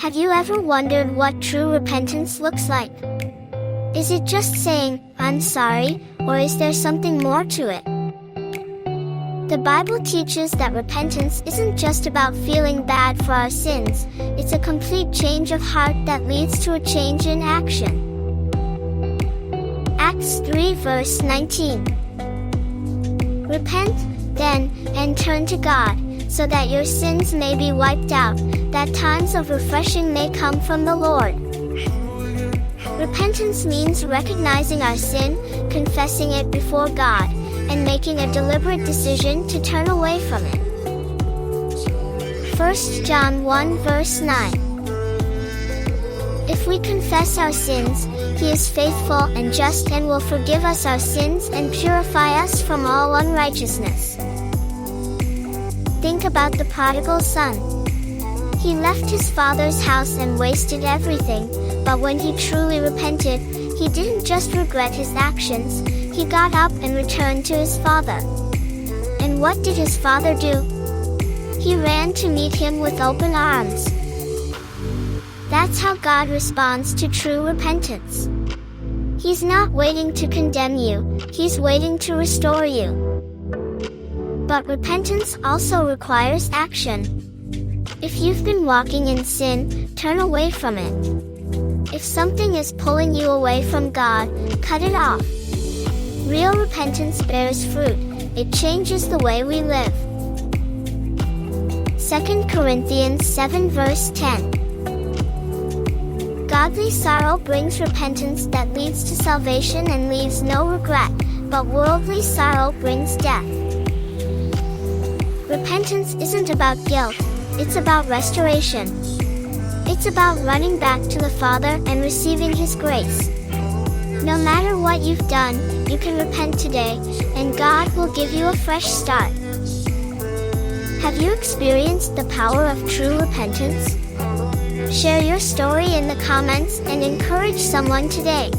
Have you ever wondered what true repentance looks like? Is it just saying, "I'm sorry," or is there something more to it? The Bible teaches that repentance isn't just about feeling bad for our sins, it's a complete change of heart that leads to a change in action. Acts 3 verse 19. Repent, then, and turn to God, so that your sins may be wiped out, that times of refreshing may come from the Lord. Repentance means recognizing our sin, confessing it before God, and making a deliberate decision to turn away from it. 1 John 1 verse 9. If we confess our sins, He is faithful and just and will forgive us our sins and purify us from all unrighteousness. Think about the prodigal son. He left his father's house and wasted everything, but when he truly repented, he didn't just regret his actions, he got up and returned to his father. And what did his father do? He ran to meet him with open arms. That's how God responds to true repentance. He's not waiting to condemn you, He's waiting to restore you. But repentance also requires action. If you've been walking in sin, turn away from it. If something is pulling you away from God, cut it off. Real repentance bears fruit, it changes the way we live. 2 Corinthians 7 verse 10. Godly sorrow brings repentance that leads to salvation and leaves no regret, but worldly sorrow brings death. Repentance isn't about guilt, it's about restoration. It's about running back to the Father and receiving His grace. No matter what you've done, you can repent today, and God will give you a fresh start. Have you experienced the power of true repentance? Share your story in the comments and encourage someone today.